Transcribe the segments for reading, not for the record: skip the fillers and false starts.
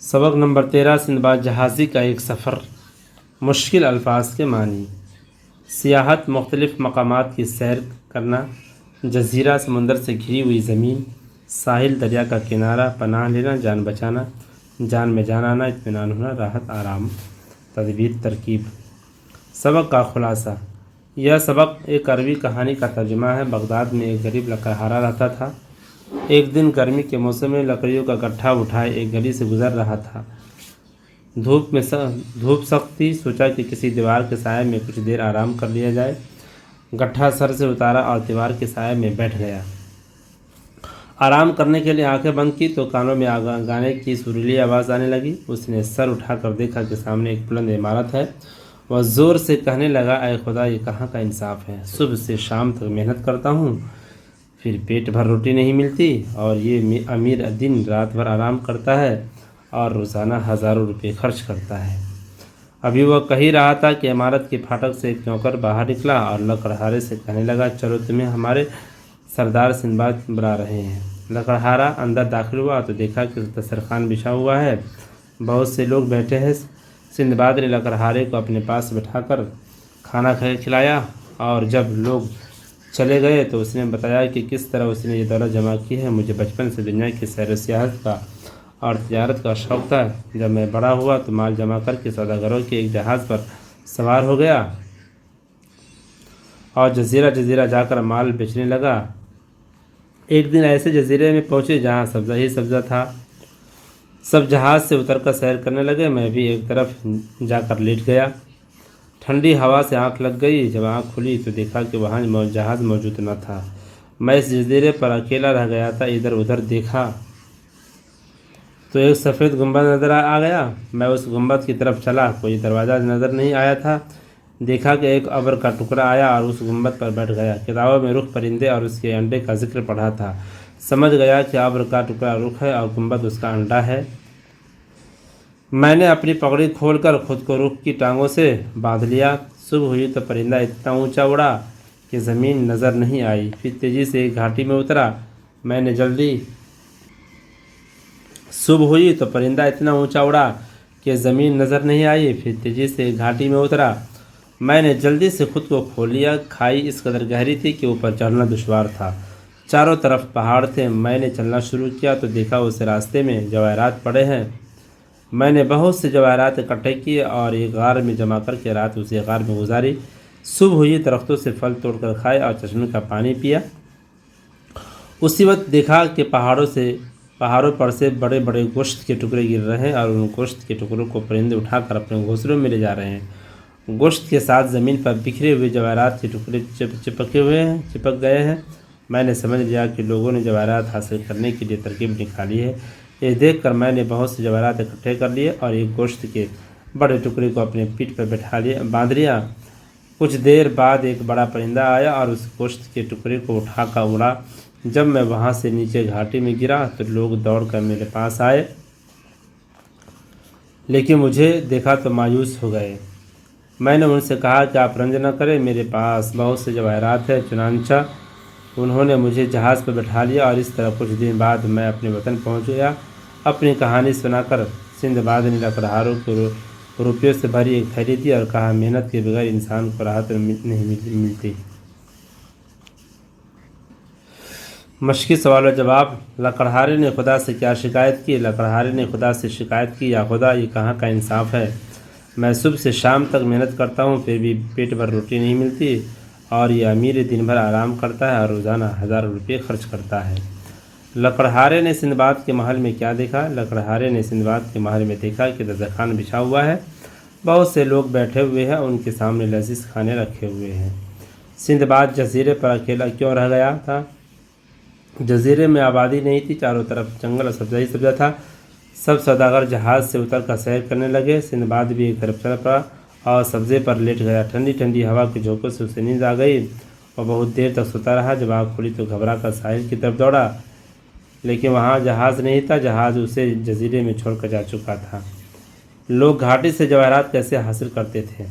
سبق number 13 Sinbad جہازی کا ایک سفر۔ مشکل الفاظ کے معنی: سیاحت، مختلف مقامات کی سیر کرنا، جزیرہ، سمندر سے گھری ہوئی زمین، ساحل، دریا کا کنارہ، پناہ لینا، جان بچانا، جان میں جان آنا، اطمینان ہونا، راحت، آرام، تدبیر، ترکیب۔ سبق کا خلاصہ: یہ سبق ایک عربی کہانی کا ترجمہ ہے۔ بغداد میں ایک غریب لکڑہارا رہتا تھا۔ ایک دن گرمی کے موسم میں لکڑیوں کا گٹھا اٹھائے ایک گلی سے گزر رہا تھا۔ دھوپ سخت تھی۔ سوچا کہ کسی دیوار کے سائے میں کچھ دیر آرام کر لیا جائے۔ گٹھا سر سے اتارا اور دیوار کے سائے میں بیٹھ گیا۔ آرام کرنے کے لیے آنکھیں بند کی تو کانوں میں گانے کی سریلی آواز آنے لگی۔ اس نے سر اٹھا کر دیکھا کہ سامنے ایک بلند عمارت ہے۔ وہ زور سے کہنے لگا، اے خدا، یہ کہاں کا انصاف ہے؟ صبح سے شام تک محنت کرتا ہوں، پھر پیٹ بھر روٹی نہیں ملتی، اور یہ امیر دن رات بھر آرام کرتا ہے اور روزانہ ہزاروں روپے خرچ کرتا ہے۔ ابھی وہ کہہ ہی رہا تھا کہ عمارت کے پھاٹک سے ایک نوکر باہر نکلا اور لکڑہارے سے کہنے لگا، چلو، تمہیں ہمارے سردار سندباد بلا رہے ہیں۔ لکڑہارا اندر داخل ہوا تو دیکھا کہ دسترخوان بچھا ہوا ہے، بہت سے لوگ بیٹھے ہیں۔ سندباد نے لکڑہارے کو اپنے پاس بٹھا کر کھانا کھلایا، اور جب لوگ چلے گئے تو اس نے بتایا کہ کس طرح اس نے یہ دولت جمع کی ہے۔ مجھے بچپن سے دنیا کی سیر و سیاحت کا اور تجارت کا شوق تھا۔ جب میں بڑا ہوا تو مال جمع کر کے سوداگروں کے ایک جہاز پر سوار ہو گیا اور جزیرہ جزیرہ جا کر مال بیچنے لگا۔ ایک دن ایسے جزیرے میں پہنچے جہاں سبزہ ہی سبزہ تھا۔ سب جہاز سے اتر کر سیر کرنے لگے۔ میں بھی ایک طرف جا کر لیٹ گیا۔ ٹھنڈی ہوا سے آنکھ لگ گئی۔ جب آنکھ کھلی تو دیکھا کہ وہاں جہاز موجود نہ تھا۔ میں اس جزیرے پر اکیلا رہ گیا تھا۔ ادھر ادھر دیکھا تو ایک سفید گنبد نظر آ گیا۔ میں اس گنبد کی طرف چلا۔ کوئی دروازہ نظر نہیں آیا تھا۔ دیکھا کہ ایک ابر کا ٹکڑا آیا اور اس گنبد پر بیٹھ گیا۔ کتابوں میں رخ پرندے اور اس کے انڈے کا ذکر پڑھا تھا۔ سمجھ گیا کہ ابر کا ٹکڑا رخ ہے اور گنبد اس کا انڈا ہے۔ میں نے اپنی پگڑی کھول کر خود کو رخ کی ٹانگوں سے باندھ لیا۔ صبح ہوئی تو پرندہ اتنا اونچا اڑا کہ زمین نظر نہیں آئی، پھر تیزی سے ایک گھاٹی میں اترا۔ میں نے جلدی سے خود کو کھول لیا۔ کھائی اس قدر گہری تھی کہ اوپر چڑھنا دشوار تھا۔ چاروں طرف پہاڑ تھے۔ میں نے چلنا شروع کیا تو دیکھا اس راستے میں جواہرات پڑے ہیں۔ میں نے بہت سے جواہرات اکٹھے کیے اور ایک غار میں جمع کر کے رات اسی غار میں گزاری۔ صبح ہوئی، درختوں سے پھل توڑ کر کھائے اور چشمے کا پانی پیا۔ اسی وقت دیکھا کہ پہاڑوں پر سے بڑے بڑے گوشت کے ٹکڑے گر رہے ہیں اور ان گوشت کے ٹکڑوں کو پرندے اٹھا کر اپنے گھونسلوں میں لے جا رہے ہیں۔ گوشت کے ساتھ زمین پر بکھرے ہوئے جواہرات کے ٹکڑے چپک گئے ہیں۔ میں نے سمجھ لیا کہ لوگوں نے جواہرات حاصل کرنے کے لیے ترکیب نکالی ہے۔ یہ دیکھ کر میں نے بہت سے جواہرات اکٹھے کر لیے اور ایک گوشت کے بڑے ٹکڑے کو اپنے پیٹھ پر باندھ لیا۔ کچھ دیر بعد ایک بڑا پرندہ آیا اور اس گوشت کے ٹکڑے کو اٹھا کر اڑا۔ جب میں وہاں سے نیچے گھاٹی میں گرا تو لوگ دوڑ کر میرے پاس آئے، لیکن مجھے دیکھا تو مایوس ہو گئے۔ میں نے ان سے کہا کہ آپ رنج نہ کریں، میرے پاس بہت سے جواہرات ہیں۔ چنانچہ انہوں نے مجھے جہاز پر بٹھا لیا اور اس طرح کچھ دن بعد میں اپنے وطن پہنچ گیا۔ اپنی کہانی سنا کر سندباد نے لکڑہاروں کو روپیوں سے بھری ایک تھیلی دی اور کہا، محنت کے بغیر انسان کو راحت نہیں ملتی۔ مشقی سوال و جواب: لکڑہارے نے خدا سے کیا شکایت کی؟ لکڑہارے نے خدا سے شکایت کی، یا خدا، یہ کہاں کا انصاف ہے؟ میں صبح سے شام تک محنت کرتا ہوں، پھر بھی پیٹ بھر روٹی نہیں ملتی، اور یہ امیر دن بھر آرام کرتا ہے اور روزانہ ہزاروں روپے خرچ کرتا ہے۔ لکڑہارے نے سندباد کے محل میں کیا دیکھا؟ لکڑہارے نے سندباد کے محل میں دیکھا کہ دسترخوان بچھا ہوا ہے، بہت سے لوگ بیٹھے ہوئے ہیں، ان کے سامنے لذیذ کھانے رکھے ہوئے ہیں۔ سندباد جزیرے پر اکیلا کیوں رہ گیا تھا؟ جزیرے میں آبادی نہیں تھی، چاروں طرف جنگل اور سبزہ ہی سبزہ تھا۔ سب سوداگر جہاز سے اتر کر سیر کرنے لگے۔ سندباد بھی ایک طرف چل پڑا اور سبزے پر لیٹ گیا۔ ٹھنڈی ٹھنڈی ہوا کے جھونکوں سے اسے نیند آ گئی اور بہت دیر تک سوتا رہا۔ جب آنکھ کھلی تو گھبرا کر ساحل کی طرف دوڑا، لیکن وہاں جہاز نہیں تھا۔ جہاز اسے جزیرے میں چھوڑ کر جا چکا تھا۔ لوگ گھاٹی سے جواہرات کیسے حاصل کرتے تھے؟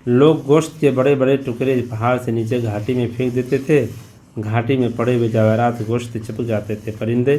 لوگ گوشت کے بڑے بڑے ٹکڑے پہاڑ سے نیچے گھاٹی میں پھینک دیتے تھے۔ گھاٹی میں پڑے ہوئے جواہرات گوشت چپک جاتے تھے۔ پرندے